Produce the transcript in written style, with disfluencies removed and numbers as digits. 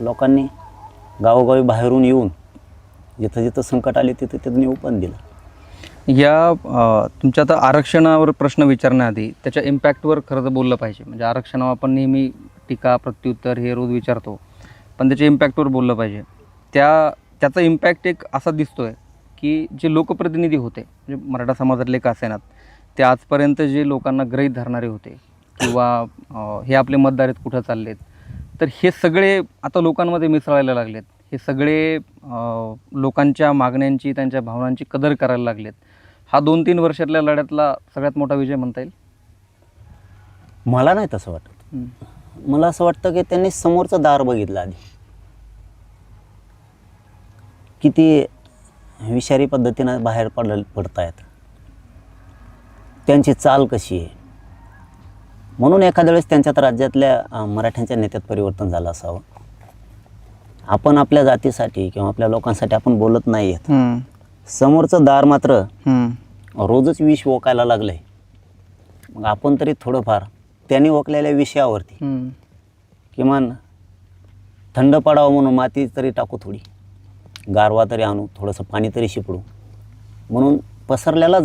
लोकांनी गावोगावी बाहेरून येऊन जिथं जिथं संकट आले तिथं त्यांनी पण दिलं. या तुमच्या आता आरक्षणावर प्रश्न विचारण्याआधी त्याच्या इम्पॅक्टवर खरं तर बोललं पाहिजे. म्हणजे आरक्षणावर आपण नेहमी टीका प्रत्युत्तर हे रोज विचारतो, पण त्याच्या इम्पॅक्टवर बोललं पाहिजे. त्याचा इम्पॅक्ट एक असा दिसतोय की जे लोकप्रतिनिधी होते, म्हणजे मराठा समाजातले का असेनात, ते आजपर्यंत जे लोकांना गृहीत धरणारे होते किंवा हे आपले मतदार आहेत कुठं चाललेत, तर हे सगळे आता लोकांमध्ये मिसळायला लागलेत. हे सगळे लोकांच्या मागण्यांची, त्यांच्या भावनांची कदर करायला लागलेत. हा 2-3 वर्षातल्या लढ्यातला सगळ्यात मोठा विजय म्हणता येईल. मला नाही तसं वाटत. मला असं वाटतं की त्यांनी समोरचं दार बघितलं आधी, किती विषारी पद्धतीनं बाहेर पडतायत, त्यांची चाल कशी आहे. म्हणून एखाद्या वेळेस त्यांच्यात राज्यातल्या मराठ्यांच्या नेत्यात परिवर्तन झालं असावं. आपण आपल्या जातीसाठी किंवा आपल्या लोकांसाठी आपण बोलत नाही आहेत. समोरचं दार मात्र रोजच विष ओकायला लागलंय. मग आपण तरी थोडंफार त्यांनी ओकलेल्या विषयावरती किमान थंड पडावं म्हणून माती तरी टाकू, थोडी गारवा तरी आणू, थोडंसं पाणी तरी शिपडू म्हणून पसरलेला